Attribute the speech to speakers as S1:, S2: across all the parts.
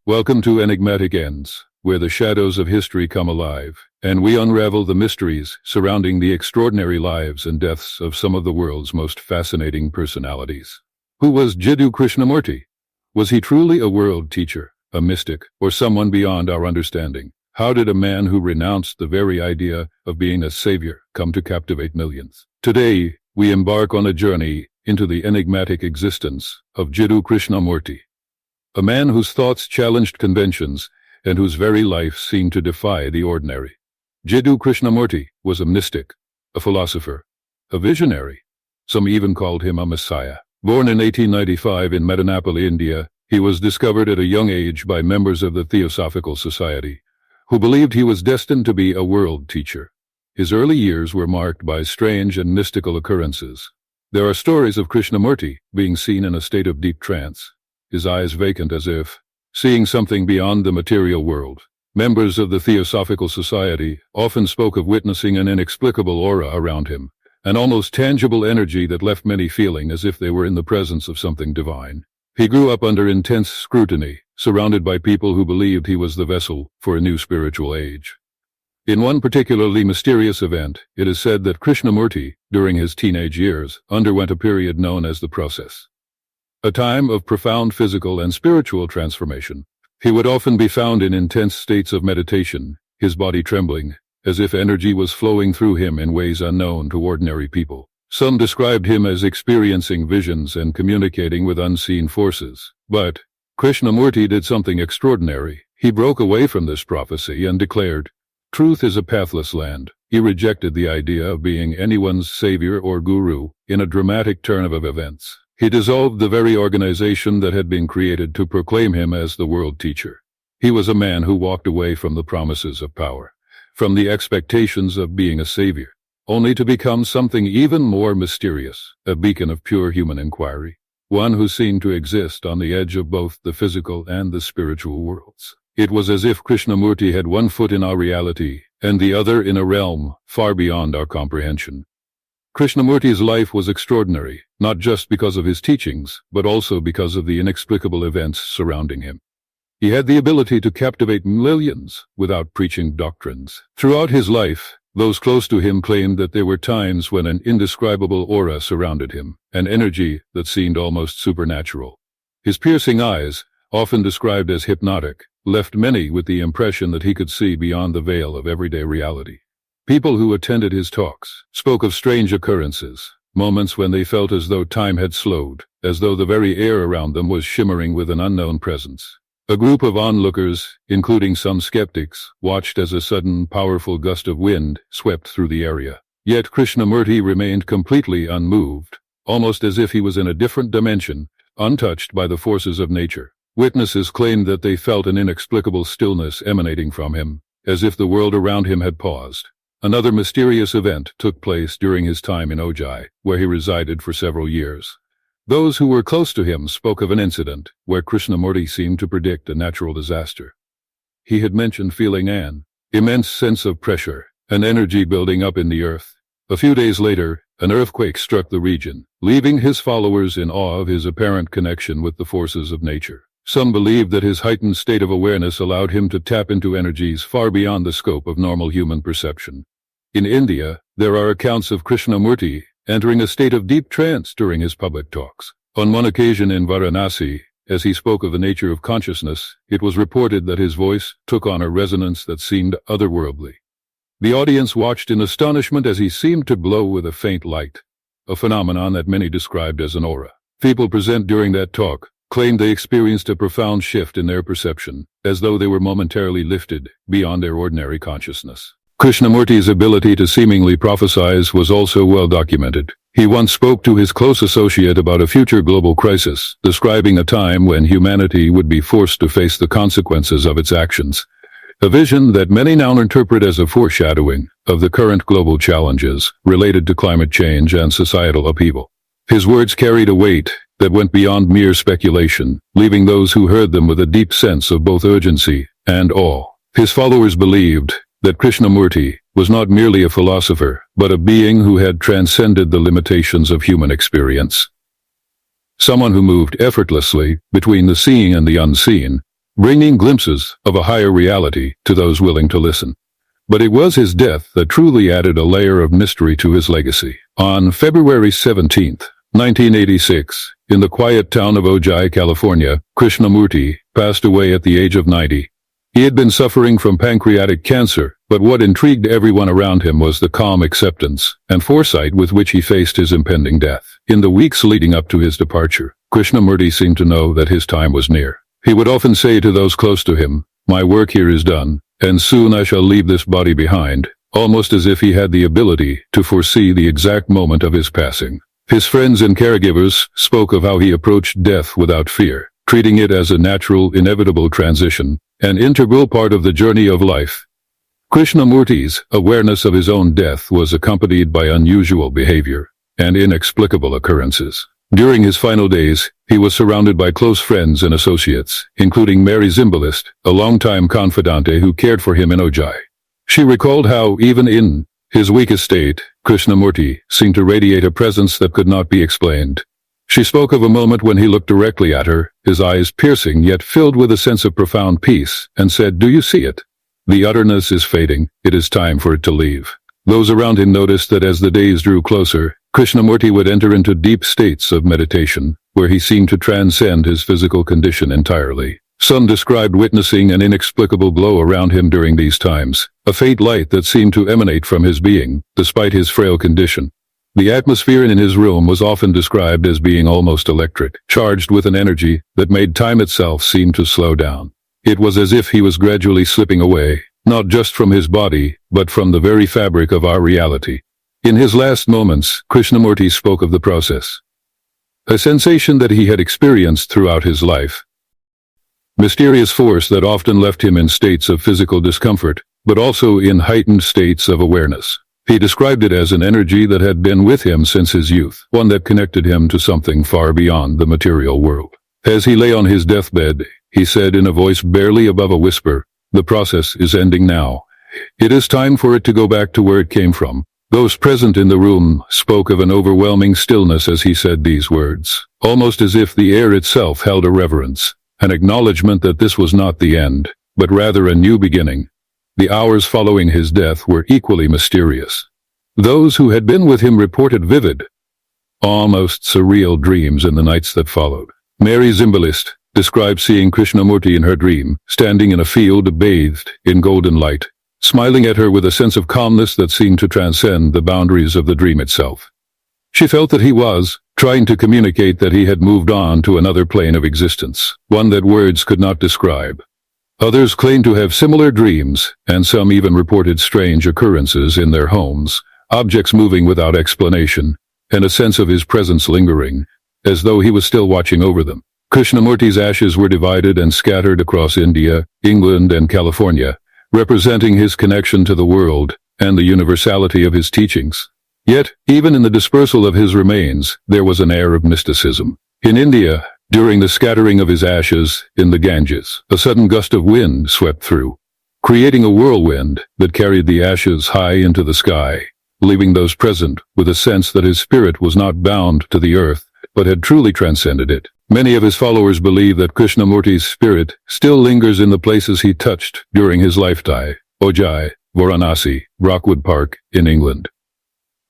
S1: Welcome to Enigmatic Ends, where the shadows of history come alive, and we unravel the mysteries surrounding the extraordinary lives and deaths of some of the world's most fascinating personalities. Who was Jiddu Krishnamurti? Was he truly a world teacher, a mystic, or someone beyond our understanding? How did a man who renounced the very idea of being a savior come to captivate millions? Today, we embark on a journey into the enigmatic existence of Jiddu Krishnamurti, a man whose thoughts challenged conventions and whose very life seemed to defy the ordinary. Jiddu Krishnamurti was a mystic, a philosopher, a visionary. Some even called him a messiah. Born in 1895 in Madanapalle, India, he was discovered at a young age by members of the Theosophical Society, who believed he was destined to be a world teacher. His early years were marked by strange and mystical occurrences. There are stories of Krishnamurti being seen in a state of deep trance, his eyes vacant as if seeing something beyond the material world. Members of the Theosophical Society often spoke of witnessing an inexplicable aura around him, an almost tangible energy that left many feeling as if they were in the presence of something divine. He grew up under intense scrutiny, surrounded by people who believed he was the vessel for a new spiritual age. In one particularly mysterious event, it is said that Krishnamurti, during his teenage years, underwent a period known as the process, a time of profound physical and spiritual transformation. He would often be found in intense states of meditation, his body trembling, as if energy was flowing through him in ways unknown to ordinary people. Some described him as experiencing visions and communicating with unseen forces. But Krishnamurti did something extraordinary. He broke away from this prophecy and declared, "Truth is a pathless land." He rejected the idea of being anyone's savior or guru in a dramatic turn of events. He dissolved the very organization that had been created to proclaim him as the world teacher. He was a man who walked away from the promises of power, from the expectations of being a savior, only to become something even more mysterious, a beacon of pure human inquiry, one who seemed to exist on the edge of both the physical and the spiritual worlds. It was as if Krishnamurti had one foot in our reality and the other in a realm far beyond our comprehension. Krishnamurti's life was extraordinary, not just because of his teachings, but also because of the inexplicable events surrounding him. He had the ability to captivate millions without preaching doctrines. Throughout his life, those close to him claimed that there were times when an indescribable aura surrounded him, an energy that seemed almost supernatural. His piercing eyes, often described as hypnotic, left many with the impression that he could see beyond the veil of everyday reality. People who attended his talks spoke of strange occurrences, moments when they felt as though time had slowed, as though the very air around them was shimmering with an unknown presence. A group of onlookers, including some skeptics, watched as a sudden, powerful gust of wind swept through the area. Yet Krishnamurti remained completely unmoved, almost as if he was in a different dimension, untouched by the forces of nature. Witnesses claimed that they felt an inexplicable stillness emanating from him, as if the world around him had paused. Another mysterious event took place during his time in Ojai, where he resided for several years. Those who were close to him spoke of an incident where Krishnamurti seemed to predict a natural disaster. He had mentioned feeling an immense sense of pressure, an energy building up in the earth. A few days later, an earthquake struck the region, leaving his followers in awe of his apparent connection with the forces of nature. Some believed that his heightened state of awareness allowed him to tap into energies far beyond the scope of normal human perception. In India, there are accounts of Krishnamurti entering a state of deep trance during his public talks. On one occasion in Varanasi, as he spoke of the nature of consciousness, it was reported that his voice took on a resonance that seemed otherworldly. The audience watched in astonishment as he seemed to glow with a faint light, a phenomenon that many described as an aura. People present during that talk claimed they experienced a profound shift in their perception, as though they were momentarily lifted beyond their ordinary consciousness. Krishnamurti's ability to seemingly prophesize was also well documented. He once spoke to his close associate about a future global crisis, describing a time when humanity would be forced to face the consequences of its actions, a vision that many now interpret as a foreshadowing of the current global challenges related to climate change and societal upheaval. His words carried a weight that went beyond mere speculation, leaving those who heard them with a deep sense of both urgency and awe. His followers believed that Krishnamurti was not merely a philosopher, but a being who had transcended the limitations of human experience. Someone who moved effortlessly between the seeing and the unseen, bringing glimpses of a higher reality to those willing to listen. But it was his death that truly added a layer of mystery to his legacy. On February 17, 1986, in the quiet town of Ojai, California, Krishnamurti passed away at the age of 90. He had been suffering from pancreatic cancer, but what intrigued everyone around him was the calm acceptance and foresight with which he faced his impending death. In the weeks leading up to his departure, Krishnamurti seemed to know that his time was near. He would often say to those close to him, "My work here is done, and soon I shall leave this body behind," almost as if he had the ability to foresee the exact moment of his passing. His friends and caregivers spoke of how he approached death without fear, treating it as a natural, inevitable transition, an integral part of the journey of life. Krishnamurti's awareness of his own death was accompanied by unusual behavior and inexplicable occurrences. During his final days, he was surrounded by close friends and associates, including Mary Zimbalist, a longtime confidante who cared for him in Ojai. She recalled how, even in his weakest state, Krishnamurti seemed to radiate a presence that could not be explained. She spoke of a moment when he looked directly at her, his eyes piercing yet filled with a sense of profound peace, and said, "Do you see it? The utterness is fading. It is time for it to leave." Those around him noticed that as the days drew closer, Krishnamurti would enter into deep states of meditation, where he seemed to transcend his physical condition entirely. Some described witnessing an inexplicable glow around him during these times, a faint light that seemed to emanate from his being, despite his frail condition. The atmosphere in his room was often described as being almost electric, charged with an energy that made time itself seem to slow down. It was as if he was gradually slipping away, not just from his body, but from the very fabric of our reality. In his last moments, Krishnamurti spoke of the process, a sensation that he had experienced throughout his life. Mysterious force that often left him in states of physical discomfort, but also in heightened states of awareness. He described it as an energy that had been with him since his youth, one that connected him to something far beyond the material world. As he lay on his deathbed, he said in a voice barely above a whisper, "The process is ending now. It is time for it to go back to where it came from." Those present in the room spoke of an overwhelming stillness as he said these words, almost as if the air itself held a reverence, an acknowledgement that this was not the end, but rather a new beginning. The hours following his death were equally mysterious. Those who had been with him reported vivid, almost surreal dreams in the nights that followed. Mary Zimbalist described seeing Krishnamurti in her dream, standing in a field bathed in golden light, smiling at her with a sense of calmness that seemed to transcend the boundaries of the dream itself. She felt that he was trying to communicate that he had moved on to another plane of existence, one that words could not describe. Others claimed to have similar dreams, and some even reported strange occurrences in their homes, objects moving without explanation, and a sense of his presence lingering, as though he was still watching over them. Krishnamurti's ashes were divided and scattered across India, England, and California, representing his connection to the world and the universality of his teachings. Yet, even in the dispersal of his remains, there was an air of mysticism. In India, during the scattering of his ashes in the Ganges, a sudden gust of wind swept through, creating a whirlwind that carried the ashes high into the sky, leaving those present with a sense that his spirit was not bound to the earth, but had truly transcended it. Many of his followers believe that Krishnamurti's spirit still lingers in the places he touched during his lifetime, Ojai, Varanasi, Rockwood Park, in England.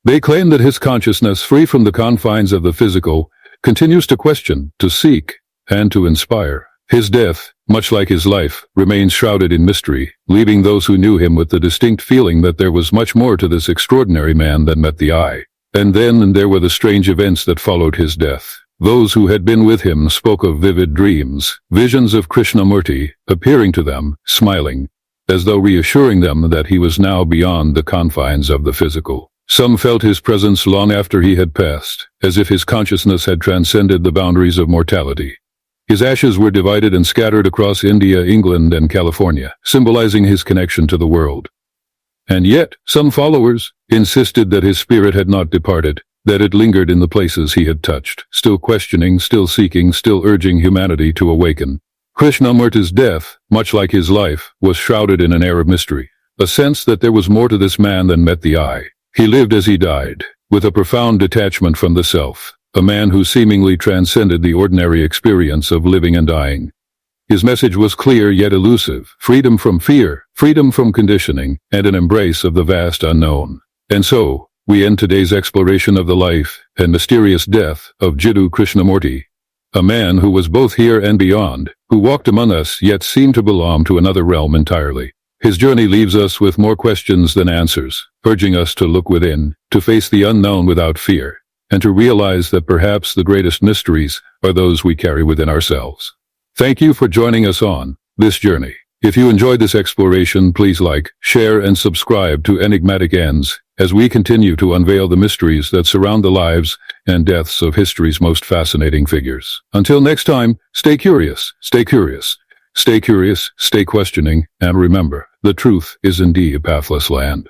S1: They claim that his consciousness, free from the confines of the physical, continues to question, to seek, and to inspire. His death, much like his life, remains shrouded in mystery, leaving those who knew him with the distinct feeling that there was much more to this extraordinary man than met the eye. And then there were the strange events that followed his death. Those who had been with him spoke of vivid dreams, visions of Krishnamurti, appearing to them, smiling, as though reassuring them that he was now beyond the confines of the physical. Some felt his presence long after he had passed, as if his consciousness had transcended the boundaries of mortality. His ashes were divided and scattered across India, England, and California, symbolizing his connection to the world. And yet, some followers insisted that his spirit had not departed, that it lingered in the places he had touched, still questioning, still seeking, still urging humanity to awaken. Krishnamurti's death, much like his life, was shrouded in an air of mystery, a sense that there was more to this man than met the eye. He lived as he died, with a profound detachment from the self, a man who seemingly transcended the ordinary experience of living and dying. His message was clear yet elusive: freedom from fear, freedom from conditioning, and an embrace of the vast unknown. And so, we end today's exploration of the life and mysterious death of Jiddu Krishnamurti, a man who was both here and beyond, who walked among us yet seemed to belong to another realm entirely. His journey leaves us with more questions than answers, urging us to look within, to face the unknown without fear, and to realize that perhaps the greatest mysteries are those we carry within ourselves. Thank you for joining us on this journey. If you enjoyed this exploration, please like, share, and subscribe to Enigmatic Ends as we continue to unveil the mysteries that surround the lives and deaths of history's most fascinating figures. Until next time, stay curious, stay curious, stay curious, stay questioning, and remember, the truth is indeed a pathless land.